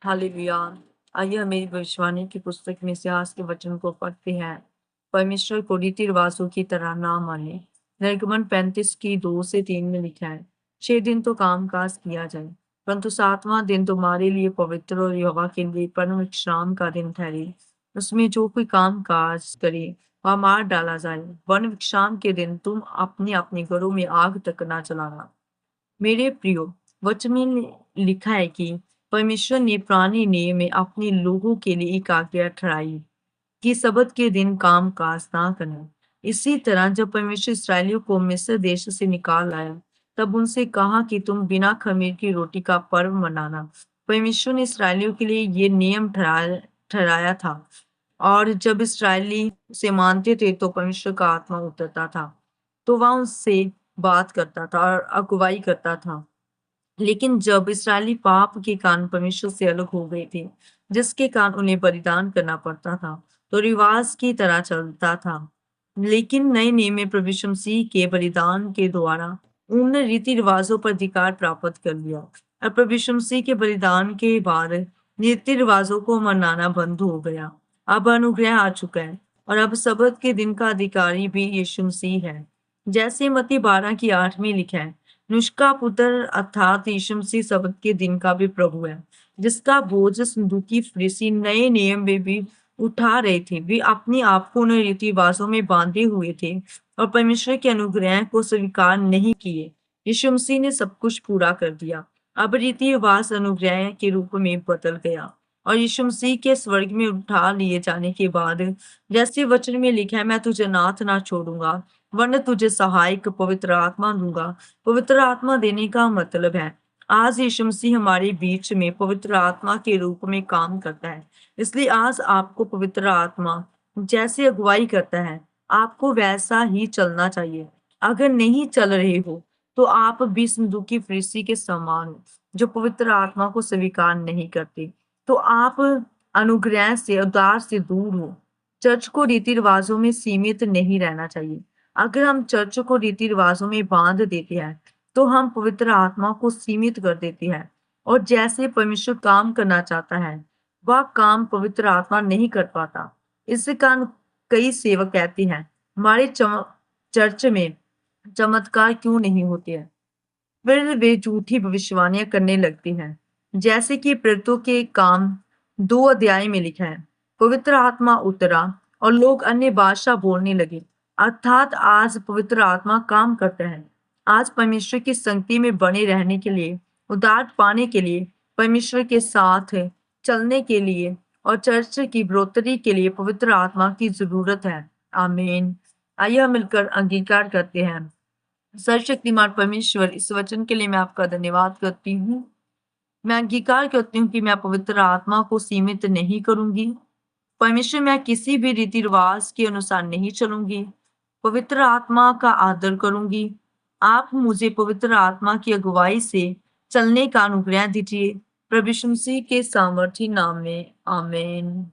Hallelujah. आइए हम मेरी भविष्यवाणी की पुस्तक में इतिहास के वचन को पढ़ते हैं। परमेश्वर को रीति रिवाजों की तरह ना माने। निर्गमन 35 की 2 से 3 में लिखा है, 6 दिन तो काम काज किया जाए, परंतु 7वां दिन तुम्हारे लिए पवित्र और यहोवा के लिए परम विश्राम का दिन ठहरे। उसमें जो कोई काम काज करे वह मार डाला जाए। वन विश्राम के दिन तुम अपने अपने घरों में आग तक ना जलाना। मेरे प्रियो, वचन में लिखा है कि परमेश्वर ने पुराने नियम में अपने लोगों के लिए एक आज्ञा ठहराई कि सबत के दिन काम काज ना करना। इसी तरह जब परमेश्वर इसराइलियों को मिस्र देश से निकाल लाया, तब उनसे कहा कि तुम बिना खमीर की रोटी का पर्व मनाना। परमेश्वर ने इसराइलियों के लिए ये नियम ठहराया था, और जब इसराइली उसे मानते थे तो परमेश्वर का आत्मा उतरता था, तो वह उनसे बात करता था और अगुवाई करता था। लेकिन जब इसराइली पाप के कारण परमेश्वर से अलग हो गए थे, जिसके कारण उन्हें बलिदान करना पड़ता था, तो रिवाज की तरह चलता था। लेकिन नए नियम में प्रभु यीशु मसीह के बलिदान के द्वारा उन्होंने रीति रिवाजों पर अधिकार प्राप्त कर लिया, और प्रभु यीशु मसीह के बलिदान के बाद रीति रिवाजों को मनाना बंद हो गया। अब अनुग्रह आ चुका है, और अब सबत के दिन का अधिकारी भी यीशु मसीह है। जैसे मत्ती 12 की 8 में लिखा है, नुष्का पुत्र अर्थात यीशु मसीह सबत के दिन का भी प्रभु है, जिसका बोझ संदूकी फरीसी नए नियम में भी उठा रहे थे। वे अपने आप को उन रीति रिवाजों में बांधे हुए थे और परमेश्वर के अनुग्रह को स्वीकार नहीं किए। यीशु मसीह ने सब कुछ पूरा कर दिया। अब रीति रिवाज अनुग्रह के रूप में बदल गया, और यीशु मसीह के स्वर्ग में उठा लिए जाने के बाद जैसे वचन में लिखा है, मैं तुझे नाथ ना छोड़ूंगा, वरन तुझे सहायक पवित्र आत्मा दूंगा। पवित्र आत्मा देने का मतलब है, आज यीशु मसीह हमारे बीच में पवित्र आत्मा के रूप में काम करता है। इसलिए आज आपको पवित्र आत्मा जैसे अगुवाई करता है, आपको वैसा ही चलना चाहिए। अगर नहीं चल रहे हो, तो आप भी संदूकी फरीसी के समान हो, जो पवित्र आत्मा को स्वीकार नहीं करते। तो आप अनुग्रह से, उद्धार से दूर हो। चर्च को रीति रिवाजों में सीमित नहीं रहना चाहिए। अगर हम चर्च को रीति रिवाजों में बांध देते हैं, तो हम पवित्र आत्मा को सीमित कर देते हैं, और जैसे परमेश्वर काम करना चाहता है, वह काम पवित्र आत्मा नहीं कर पाता। इस कारण कई सेवक कहते हैं, हमारे चर्च में चमत्कार क्यों नहीं होते हैं। फिर वे झूठी भविष्यवाणियां करने लगती हैं। जैसे कि प्रेरितों के काम 2 अध्याय में लिखा है, पवित्र आत्मा उतरा और लोग अन्य भाषा बोलने लगे। अर्थात आज पवित्र आत्मा काम करता है। आज परमेश्वर की संगति में बने रहने के लिए, उद्धार पाने के लिए, परमेश्वर के साथ चलने के लिए और चर्च की बढ़ोतरी के लिए पवित्र आत्मा की जरूरत है। आमीन। आइए हम मिलकर अंगीकार करते हैं। सर्वशक्तिमान परमेश्वर, इस वचन के लिए मैं आपका धन्यवाद करती हूँ। मैं अंगीकार करती हूँ कि मैं पवित्र आत्मा को सीमित नहीं करूंगी। परमेश्वर, मैं किसी भी रीति रिवाज के अनुसार नहीं चलूंगी। पवित्र आत्मा का आदर करूंगी। आप मुझे पवित्र आत्मा की अगुवाई से चलने का अनुग्रह दीजिए। प्रभु यीशु मसीह के सामर्थी नाम में, आमीन।